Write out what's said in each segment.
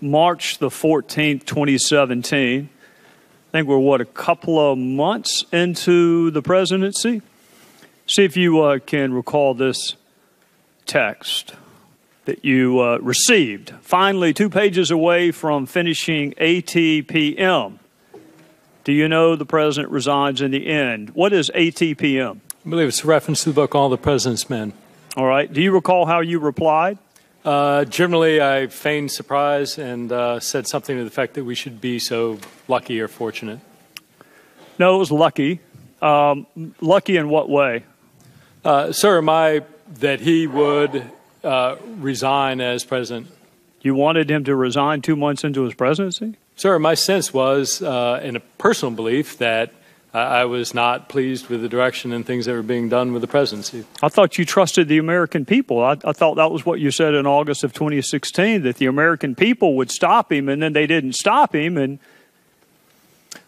March the 14th, 2017. I think we're, a couple of months into the presidency? See if you can recall this text that you received. Finally, 2 pages away from finishing ATPM. Do you know the president resigns in the end? What is ATPM? I believe it's a reference to the book All the President's Men. All right. Do you recall how you replied? Generally, I feigned surprise and said something to the effect that we should be so lucky or fortunate. No, it was lucky. Lucky in what way? Sir, that he would resign as president. You wanted him to resign 2 months into his presidency? Sir, my sense was, in a personal belief, that I was not pleased with the direction and things that were being done with the presidency. I thought you trusted the American people. I thought that was what you said in August of 2016, that the American people would stop him, and then they didn't stop him. And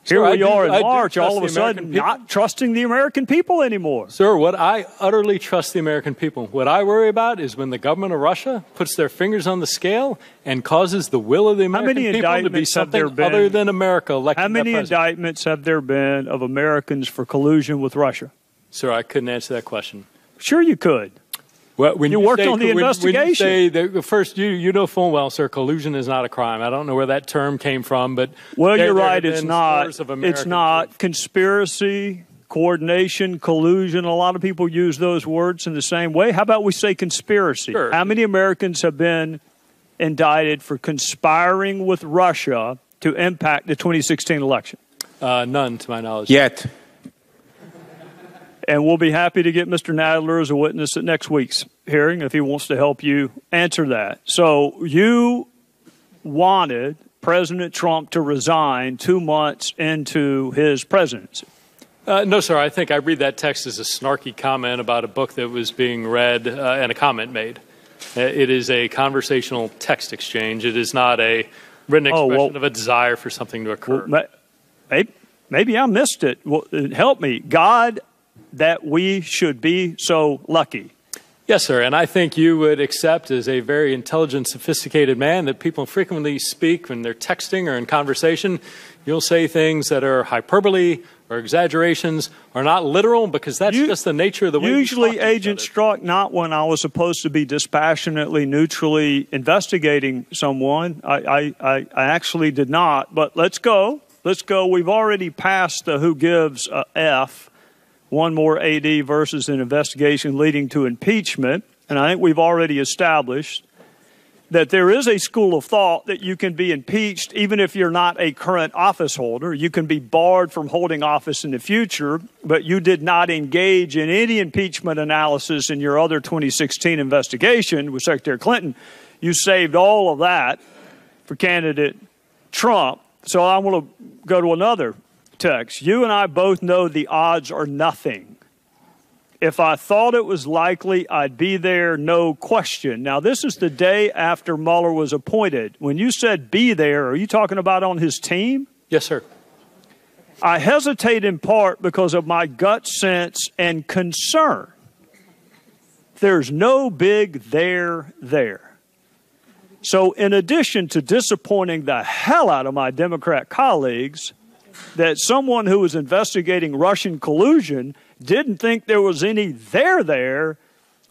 here we are in March, all of a sudden not trusting the American people anymore. Sir, I utterly trust the American people. What I worry about is when the government of Russia puts their fingers on the scale and causes the will of the American people to be something other than America electing. How many indictments have there been of Americans for collusion with Russia? Sir, I couldn't answer that question. Sure you could. Well, when you worked on the investigation. When you say first, you know full well, sir, collusion is not a crime. I don't know where that term came from, but well, you're right. It's not. It's not conspiracy, coordination, collusion. A lot of people use those words in the same way. How about we say conspiracy? Sure. How many Americans have been indicted for conspiring with Russia to impact the 2016 election? None, to my knowledge. Yet. And we'll be happy to get Mr. Nadler as a witness at next week's hearing if he wants to help you answer that. So you wanted President Trump to resign 2 months into his presidency. No, sir. I think I read that text as a snarky comment about a book that was being read and a comment made. It is a conversational text exchange. It is not a written expression of a desire for something to occur. Well, maybe I missed it. Well, help me. God, that we should be so lucky. Yes, sir. And I think you would accept as a very intelligent, sophisticated man that people frequently speak when they're texting or in conversation. You'll say things that are hyperbole or exaggerations or not literal because that's just the nature of the way usually Agent Strzok, not when I was supposed to be dispassionately, neutrally investigating someone. I actually did not. But let's go. Let's go. We've already passed the who gives a F. One more AD versus an investigation leading to impeachment. And I think we've already established that there is a school of thought that you can be impeached even if you're not a current office holder. You can be barred from holding office in the future, but you did not engage in any impeachment analysis in your other 2016 investigation with Secretary Clinton. You saved all of that for candidate Trump. So I want to go to another text. You and I both know the odds are nothing. If I thought it was likely, I'd be there, no question. Now, this is the day after Mueller was appointed. When you said be there, are you talking about on his team? Yes, sir. I hesitate in part because of my gut sense and concern. There's no big there. So in addition to disappointing the hell out of my Democrat colleagues, that someone who was investigating Russian collusion didn't think there was any there,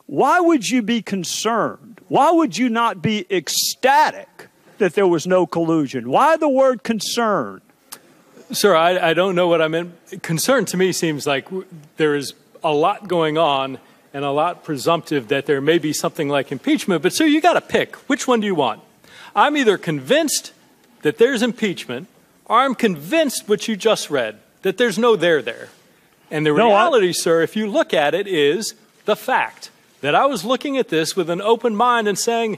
why would you be concerned? Why would you not be ecstatic that there was no collusion? Why the word concern? Sir, I don't know what I meant. Concern to me seems like there is a lot going on and a lot presumptive that there may be something like impeachment. But, sir, you got to pick. Which one do you want? I'm either convinced that there's impeachment or I'm convinced what you just read, that there's no there. And the reality, sir, if you look at it, is the fact that I was looking at this with an open mind and saying,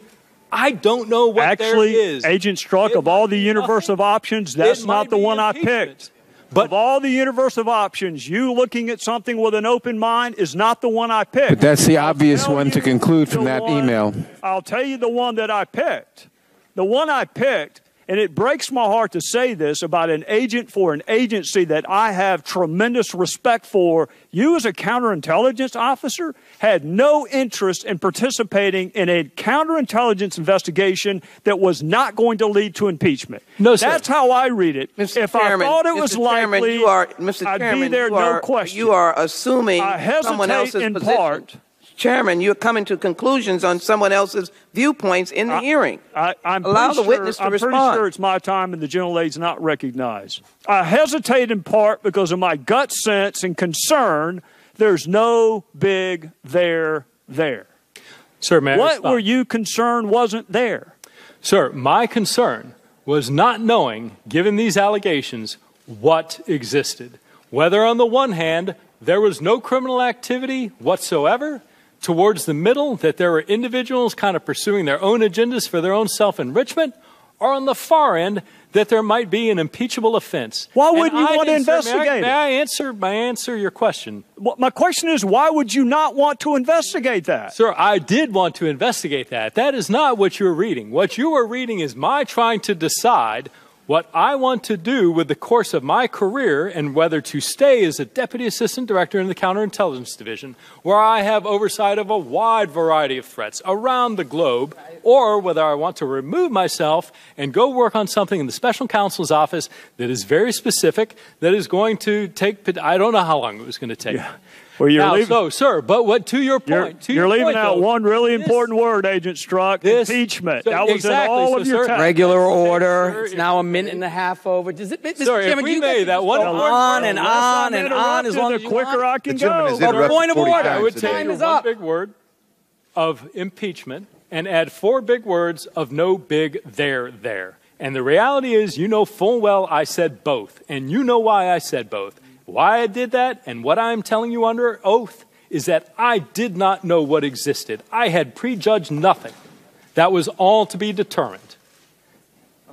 I don't know what there is. Actually, Agent Strzok, of all the universe of options, that's not the one I picked. But of all the universe of options, you looking at something with an open mind is not the one I picked. But that's the obvious one to conclude from that email. I'll tell you the one that I picked. The one I picked and it breaks my heart to say this about an agent for an agency that I have tremendous respect for, you as a counterintelligence officer had no interest in participating in a counterintelligence investigation that was not going to lead to impeachment. No, sir. That's how I read it. Mr. If Chairman, I thought it was likely, I'd be there, no question. You are assuming I hesitate someone else's in position. part. Chairman, you're coming to conclusions on someone else's viewpoints in the hearing. Allow the witness to respond. I'm pretty sure it's my time and the gentlelady's not recognized. I hesitate in part because of my gut sense and concern there's no big there. Sir, may I What respond? were you concerned wasn't there? Sir, my concern was not knowing, given these allegations, what existed. Whether on the one hand, there was no criminal activity whatsoever, towards the middle, that there were individuals kind of pursuing their own agendas for their own self-enrichment, or on the far end, that there might be an impeachable offense. Why wouldn't you want to investigate it? May I answer your question? Well, my question is, why would you not want to investigate that? Sir, I did want to investigate that. That is not what you're reading. What you are reading is my trying to decide what I want to do with the course of my career and whether to stay as a Deputy Assistant Director in the Counterintelligence Division, where I have oversight of a wide variety of threats around the globe, or whether I want to remove myself and go work on something in the Special Counsel's office that is very specific, that is going to take, I don't know how long it was going to take. Yeah. Well, you're leaving, so, sir, but what to your point? You're leaving out one really important word, Agent Strzok, impeachment. That was in all of your text. Regular order. It's now a minute and a half over. Does it, Mr. Sir, Chairman, if we made that one on and on and on as long as the quicker I can go. Point of order. I would take one big word of impeachment and add 4 big words of no big there. And the reality is, you know full well I said both, and you know why I said both. Why I did that, and what I'm telling you under oath, is that I did not know what existed. I had prejudged nothing. That was all to be determined.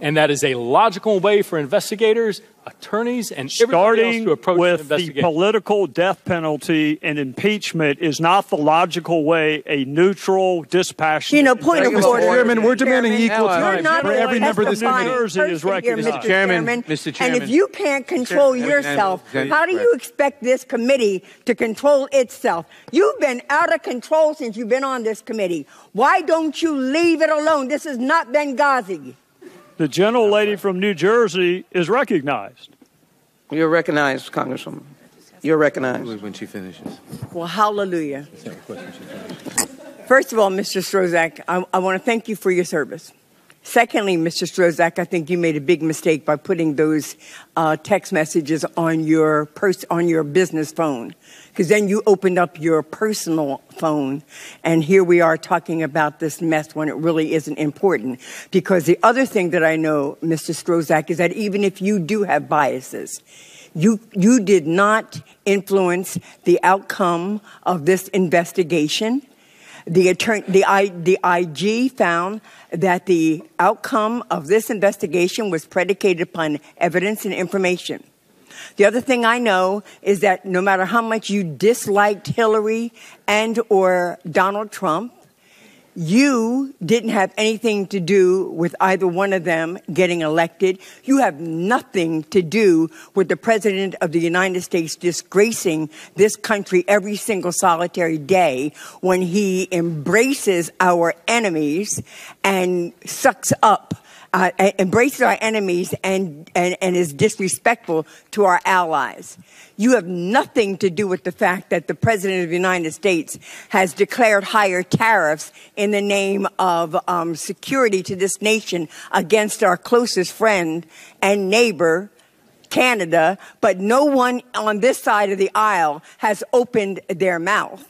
And that is a logical way for investigators, attorneys, and everybody else to approach an investigation. Starting with the political death penalty and impeachment is not the logical way a neutral, dispassionate... point of order. Mr. Chairman, we're demanding equal time for every member of this committee. Mr. Chairman. And if you can't control yourself, how do you expect this committee to control itself? You've been out of control since you've been on this committee. Why don't you leave it alone? This is not Benghazi. The gentlelady from New Jersey is recognized. You're recognized, Congresswoman. You're recognized. When she finishes. Well, hallelujah. First of all, Mr. Strzok, I want to thank you for your service. Secondly, Mr. Strzok, I think you made a big mistake by putting those text messages on your business phone, because then you opened up your personal phone, and here we are talking about this mess when it really isn't important. Because the other thing that I know, Mr. Strzok, is that even if you do have biases, you did not influence the outcome of this investigation. The IG found that the outcome of this investigation was predicated upon evidence and information. The other thing I know is that no matter how much you disliked Hillary and or Donald Trump, you didn't have anything to do with either one of them getting elected. You have nothing to do with the President of the United States disgracing this country every single solitary day when he embraces our enemies and sucks up, embraces our enemies and is disrespectful to our allies. You have nothing to do with the fact that the President of the United States has declared higher tariffs in the name of security to this nation against our closest friend and neighbor, Canada, but no one on this side of the aisle has opened their mouth.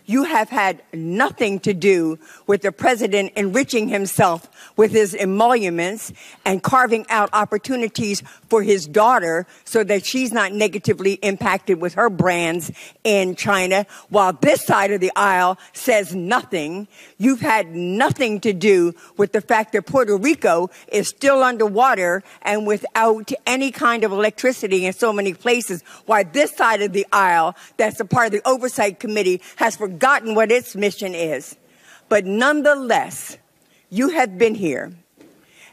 You have had nothing to do with the president enriching himself with his emoluments and carving out opportunities for his daughter so that she's not negatively impacted with her brands in China, while this side of the aisle says nothing. You've had nothing to do with the fact that Puerto Rico is still underwater and without any kind of electricity in so many places, while this side of the aisle, that's a part of the Oversight Committee, has forgotten what its mission is. But nonetheless, you have been here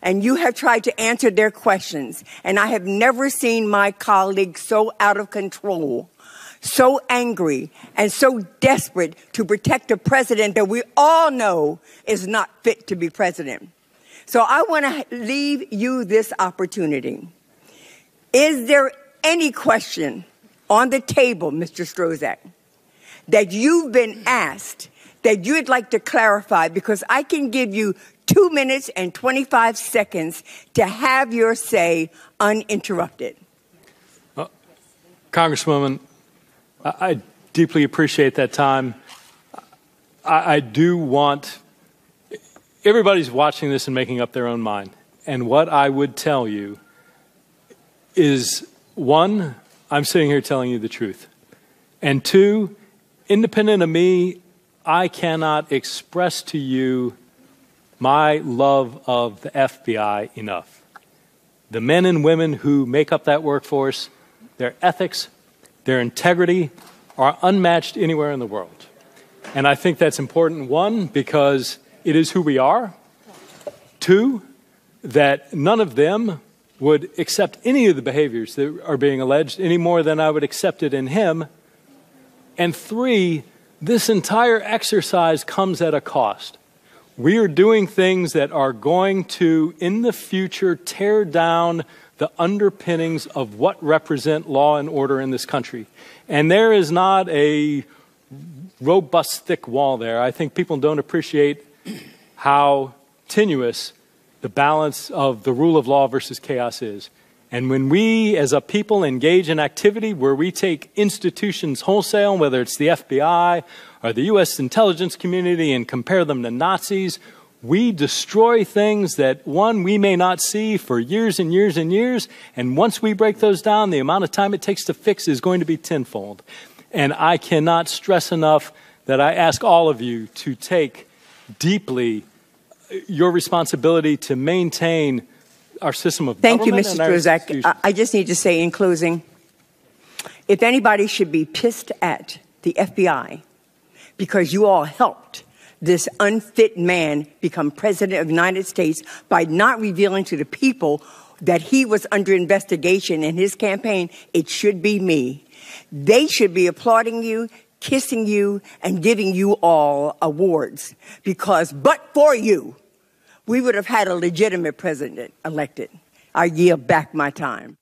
and you have tried to answer their questions. And I have never seen my colleagues so out of control, so angry, and so desperate to protect a president that we all know is not fit to be president. So I want to leave you this opportunity. Is there any question on the table, Mr. Strozak, that you've been asked that you'd like to clarify? Because I can give you 2 minutes and 25 seconds to have your say uninterrupted. Congresswoman, I deeply appreciate that time. I do want, everybody's watching this and making up their own mind. And what I would tell you is, one, I'm sitting here telling you the truth. And two, independent of me, I cannot express to you my love of the FBI enough. The men and women who make up that workforce, their ethics, their integrity are unmatched anywhere in the world. And I think that's important, one, because it is who we are. Two, that none of them would accept any of the behaviors that are being alleged any more than I would accept it in him. And three, this entire exercise comes at a cost. We are doing things that are going to, in the future, tear down the underpinnings of what represent law and order in this country. And there is not a robust, thick wall there. I think people don't appreciate how tenuous the balance of the rule of law versus chaos is. And when we, as a people, engage in activity where we take institutions wholesale, whether it's the FBI or the U.S. intelligence community, and compare them to Nazis, we destroy things that, one, we may not see for years and years and years. And once we break those down, the amount of time it takes to fix is going to be tenfold. And I cannot stress enough that I ask all of you to take deeply your responsibility to maintain our system of government. Thank you, Mr. Strozak. I just need to say in closing, if anybody should be pissed at the FBI because you all helped this unfit man become president of the United States by not revealing to the people that he was under investigation in his campaign, it should be me. They should be applauding you, kissing you, and giving you all awards. Because but for you, we would have had a legitimate president elected. I yield back my time.